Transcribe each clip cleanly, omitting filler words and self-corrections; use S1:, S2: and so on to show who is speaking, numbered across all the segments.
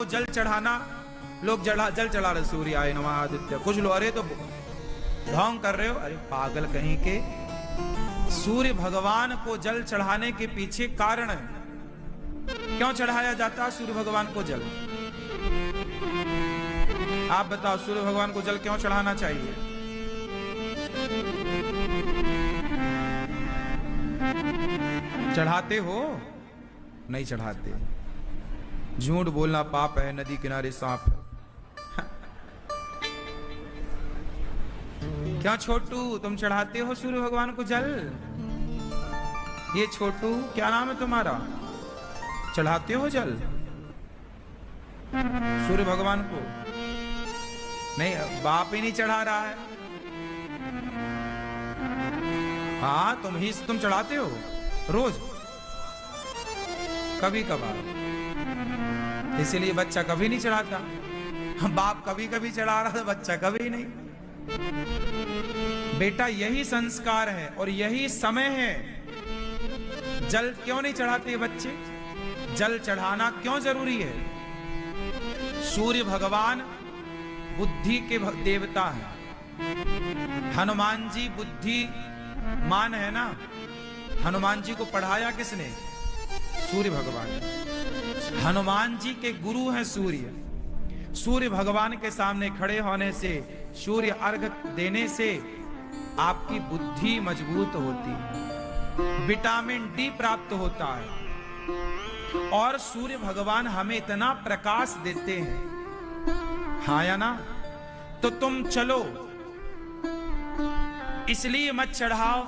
S1: जल चढ़ाना, लोग जल चढ़ा रहे, सूर्य आय नमः आदित्य, कुछ लोग अरे तो ढोंग कर रहे हो, अरे पागल कहीं के। सूर्य भगवान को जल चढ़ाने के पीछे कारण है। क्यों चढ़ाया जाता है सूर्य भगवान को जल? आप बताओ, सूर्य भगवान को जल क्यों चढ़ाना चाहिए? चढ़ाते हो? नहीं चढ़ाते। झूठ बोलना पाप है, नदी किनारे सांप है। क्या छोटू, तुम चढ़ाते हो सूर्य भगवान को जल? ये छोटू, क्या नाम है तुम्हारा? चढ़ाते हो जल सूर्य भगवान को? नहीं, बाप ही नहीं चढ़ा रहा है। हाँ, तुम चढ़ाते हो रोज, कभी कभार, इसीलिए बच्चा कभी नहीं चढ़ाता। बाप कभी कभी चढ़ा रहा था, बच्चा कभी नहीं। बेटा, यही संस्कार है और यही समय है। जल क्यों नहीं चढ़ाते बच्चे? जल चढ़ाना क्यों जरूरी है? सूर्य भगवान बुद्धि के देवता हैं। हनुमान जी बुद्धिमान है ना। हनुमान जी को पढ़ाया किसने? सूर्य भगवान। हनुमान जी के गुरु हैं सूर्य। सूर्य भगवान के सामने खड़े होने से, सूर्य अर्घ देने से आपकी बुद्धि मजबूत होती है, विटामिन डी प्राप्त होता है। और सूर्य भगवान हमें इतना प्रकाश देते हैं, हाँ या ना? तो तुम चलो, इसलिए मत चढ़ाओ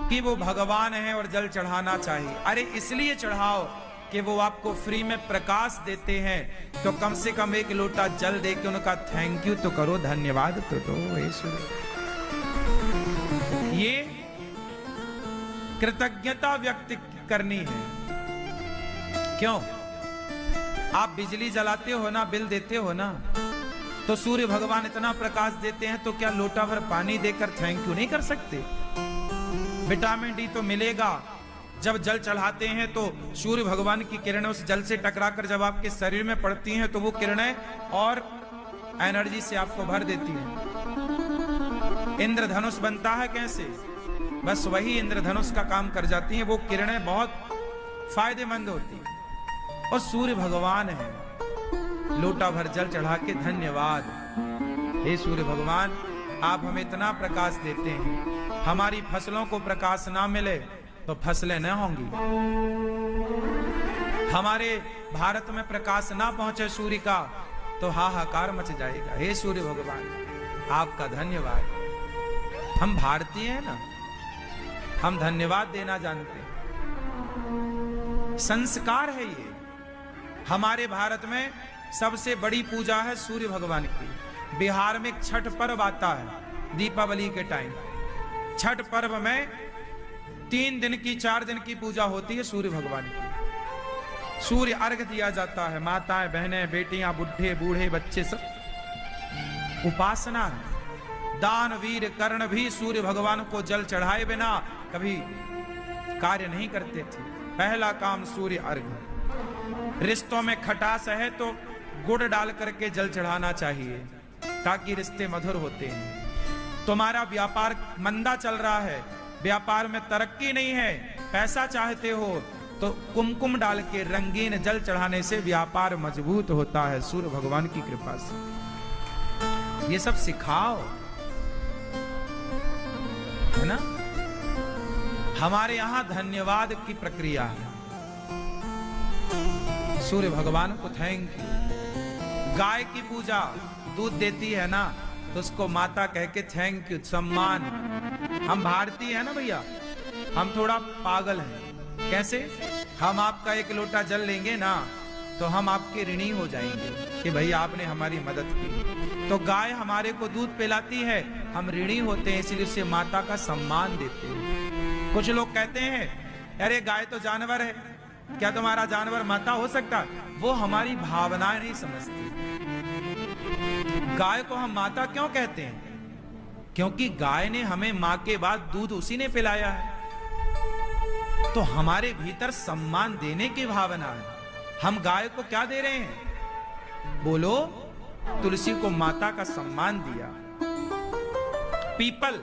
S1: कि वो भगवान है और जल चढ़ाना चाहिए। अरे इसलिए चढ़ाओ कि वो आपको फ्री में प्रकाश देते हैं, तो कम से कम एक लोटा जल दे के उनका थैंक यू तो करो, धन्यवाद तो दो। ये कृतज्ञता व्यक्त करनी है। क्यों? आप बिजली जलाते हो ना, बिल देते हो ना, तो सूर्य भगवान इतना प्रकाश देते हैं, तो क्या लोटा भर पानी देकर थैंक यू नहीं कर सकते? विटामिन डी तो मिलेगा। जब जल चढ़ाते हैं तो सूर्य भगवान की किरणें उस जल से टकराकर जब आपके शरीर में पड़ती हैं, तो वो किरणें और एनर्जी से आपको भर देती हैं। इंद्रधनुष बनता है कैसे? बस वही इंद्रधनुष का काम कर जाती हैं। वो किरणें बहुत फायदेमंद होती हैं। और सूर्य भगवान है, लोटा भर जल चढ़ा के धन्यवाद। हे सूर्य भगवान, आप हमें इतना प्रकाश देते हैं। हमारी फसलों को प्रकाश ना मिले तो फसलें न होंगी। हमारे भारत में प्रकाश ना पहुंचे सूर्य का तो हाहाकार मच जाएगा। हे सूर्य भगवान, आपका धन्यवाद। हम भारतीय हैं ना, हम धन्यवाद देना जानते हैं। संस्कार है ये। हमारे भारत में सबसे बड़ी पूजा है सूर्य भगवान की। बिहार में छठ पर्व आता है दीपावली के टाइम। छठ पर्व में 3 दिन की 4 दिन की पूजा होती है सूर्य भगवान की। सूर्य अर्घ दिया जाता है। माताएं, बहनें, बेटियां, बुढ़े, बूढ़े, बच्चे सब उपासना है। दानवीर कर्ण भी सूर्य भगवान को जल चढ़ाए बिना कभी कार्य नहीं करते थे। पहला काम सूर्य अर्घ। रिश्तों में खटास है तो गुड़ डाल करके जल चढ़ाना चाहिए, ताकि रिश्ते मधुर होते हैं। तुम्हारा व्यापार मंदा चल रहा है, व्यापार में तरक्की नहीं है, पैसा चाहते हो, तो कुमकुम डाल के रंगीन जल चढ़ाने से व्यापार मजबूत होता है सूर्य भगवान की कृपा से। ये सब सिखाओ, है ना? हमारे यहां धन्यवाद की प्रक्रिया है। सूर्य भगवान को थैंक यू। गाय की पूजा, दूध देती है ना, तो उसको माता कह के थैंक यू, सम्मान। हम भारतीय है ना भैया, हम थोड़ा पागल हैं। कैसे? हम आपका 1 लोटा जल लेंगे ना, तो हम आपके ऋणी हो जाएंगे कि भाई आपने हमारी मदद की। तो गाय हमारे को दूध पिलाती है, हम ऋणी होते हैं, इसलिए उसे माता का सम्मान देते हैं। कुछ लोग कहते हैं अरे गाय तो जानवर है, क्या तुम्हारा जानवर माता हो सकता? वो हमारी भावनाएं नहीं समझती। गाय को हम माता क्यों कहते हैं? क्योंकि गाय ने हमें मां के बाद दूध उसी ने पिलाया है। तो हमारे भीतर सम्मान देने की भावना है। हम गाय को क्या दे रहे हैं? बोलो, तुलसी को माता का सम्मान दिया। पीपल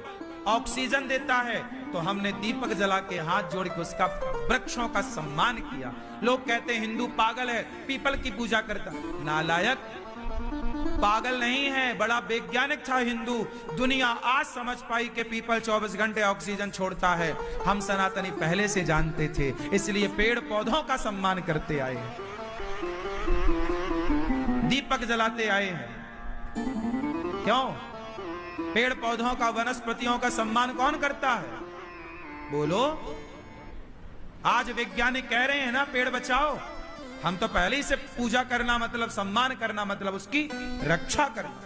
S1: ऑक्सीजन देता है, तो हमने दीपक जला के हाथ जोड़ के उसका वृक्षों का सम्मान किया। लोग कहते हैं हिंदू पागल है, पीपल की पूजा करता। नालायक, पागल नहीं है, बड़ा वैज्ञानिक था हिंदू। दुनिया आज समझ पाई कि पीपल 24 घंटे ऑक्सीजन छोड़ता है। हम सनातनी पहले से जानते थे, इसलिए पेड़ पौधों का सम्मान करते आए हैं, दीपक जलाते आए हैं। क्यों? पेड़ पौधों का, वनस्पतियों का सम्मान कौन करता है? बोलो। आज वैज्ञानिक कह रहे हैं ना पेड़ बचाओ, हम तो पहले ही से पूजा करना मतलब सम्मान करना मतलब उसकी रक्षा करना।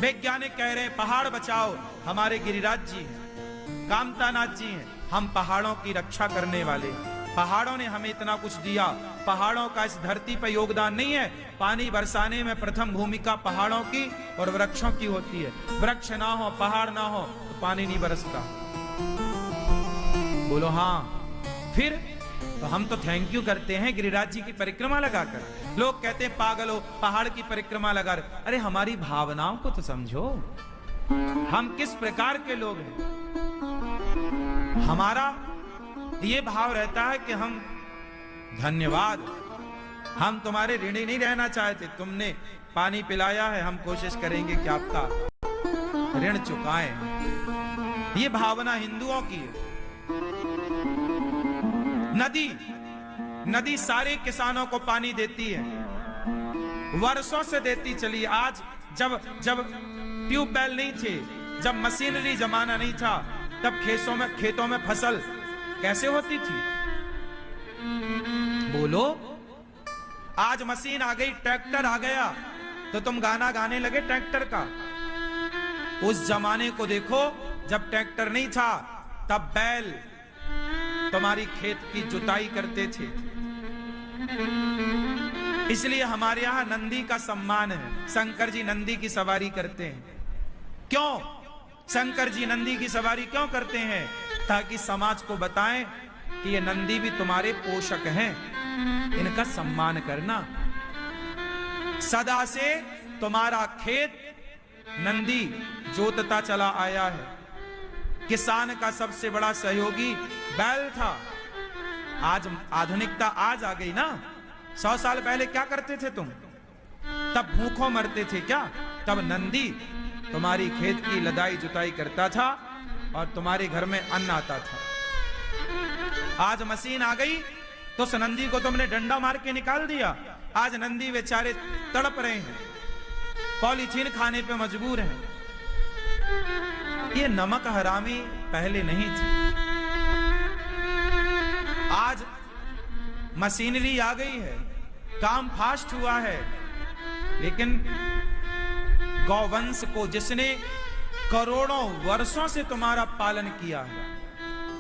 S1: वैज्ञानिक कह रहे हैं पहाड़ बचाओ, हमारे गिरिराज जी हैं, कामतानाथ जी हैं, हम पहाड़ों की रक्षा करने वाले। पहाड़ों ने हमें इतना कुछ दिया, पहाड़ों का इस धरती पर योगदान नहीं है। पानी बरसाने में प्रथम भूमिका पहाड़ों की और वृक्षों की होती है। वृक्ष ना हो, पहाड़ ना हो तो पानी नहीं बरसता। बोलो हाँ। फिर तो हम तो थैंक यू करते हैं गिरिराज जी की परिक्रमा लगाकर। लोग कहते हैं पागल हो, पहाड़ की परिक्रमा लगा। अरे हमारी भावनाओं को तो समझो, हम किस प्रकार के लोग हैं। हमारा ये भाव रहता है कि हम धन्यवाद, हम तुम्हारे ऋणी नहीं रहना चाहते। तुमने पानी पिलाया है, हम कोशिश करेंगे कि आपका ऋण चुकाएं। ये भावना हिंदुओं की है। नदी सारे किसानों को पानी देती है, वर्षों से देती चली। आज जब ट्यूबवेल नहीं थे, जब मशीनरी जमाना नहीं था, तब खेतों में फसल कैसे होती थी? बोलो। आज मशीन आ गई, ट्रैक्टर आ गया, तो तुम गाना गाने लगे ट्रैक्टर का। उस जमाने को देखो, जब ट्रैक्टर नहीं था तब बैल तुम्हारी खेत की जुताई करते थे। इसलिए हमारे यहां नंदी का सम्मान है। शंकर जी नंदी की सवारी करते हैं। क्यों शंकर जी नंदी की सवारी क्यों करते हैं? ताकि समाज को बताएं कि ये नंदी भी तुम्हारे पोषक हैं, इनका सम्मान करना। सदा से तुम्हारा खेत नंदी जोतता चला आया है। किसान का सबसे बड़ा सहयोगी बैल था। आज आधुनिकता आज आ गई ना। 100 साल पहले क्या करते थे तुम? तब भूखों मरते थे क्या? तब नंदी तुम्हारी खेत की लदाई जुताई करता था और तुम्हारे घर में अन्न आता था। आज मशीन आ गई तो उस नंदी को तुमने डंडा मार के निकाल दिया। आज नंदी बेचारे तड़प रहे हैं, पॉलीथीन खाने पे मजबूर हैं। ये नमक हरामी पहले नहीं थी। आज मशीनरी आ गई है, काम फास्ट हुआ है, लेकिन गौवंश को जिसने करोड़ों वर्षों से तुम्हारा पालन किया है,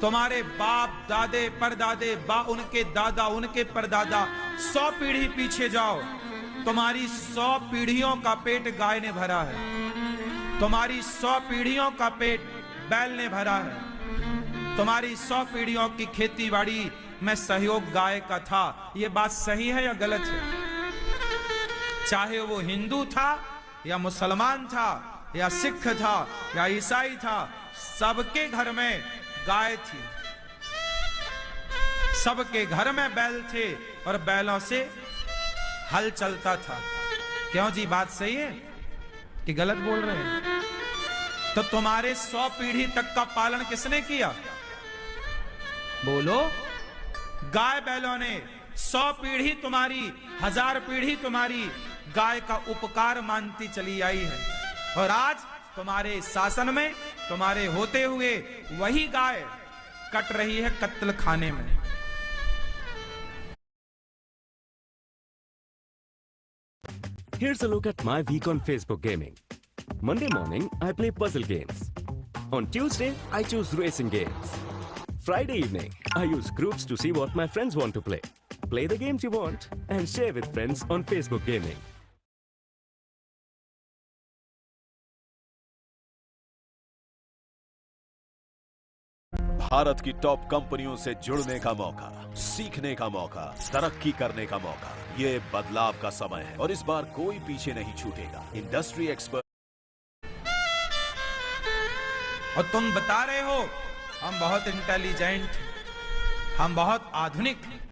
S1: तुम्हारे बाप दादे परदादे उनके दादा उनके परदादा, 100 पीढ़ी पीछे जाओ, तुम्हारी 100 पीढ़ियों का पेट गाय ने भरा है, तुम्हारी 100 पीढ़ियों का पेट बैल ने भरा है, तुम्हारी 100 पीढ़ियों की खेती बाड़ी में सहयोग गाय का था। यह बात सही है या गलत है? चाहे वो हिंदू था या मुसलमान था या सिख था या ईसाई था, सबके घर में गाय थी, सबके घर में बैल थे और बैलों से हल चलता था। क्यों जी, बात सही है कि गलत बोल रहे हैं? तो तुम्हारे 100 पीढ़ी तक का पालन किसने किया? बोलो। गाय बैलों ने। 100 पीढ़ी तुम्हारी, 1000 पीढ़ी तुम्हारी गाय का उपकार मानती चली आई है। और आज तुम्हारे शासन में, तुम्हारे होते हुए वही गाय कट रही है कत्ल खाने में।
S2: Here's a look at my week on Facebook gaming. Monday morning, I play puzzle games. On Tuesday, I choose racing games. Friday evening, I use groups to see what my friends want to play. Play the games you want and share with friends on Facebook gaming.
S3: Bharat की top कंपनियों से जुड़ने का मौका, सीखने का मौका, तरक्की करने का मौका। ये बदलाव का समय है और इस बार कोई पीछे नहीं छूटेगा। Industry expert.
S1: और तुम बता रहे हो हम बहुत इंटेलिजेंट, हम बहुत आधुनिक,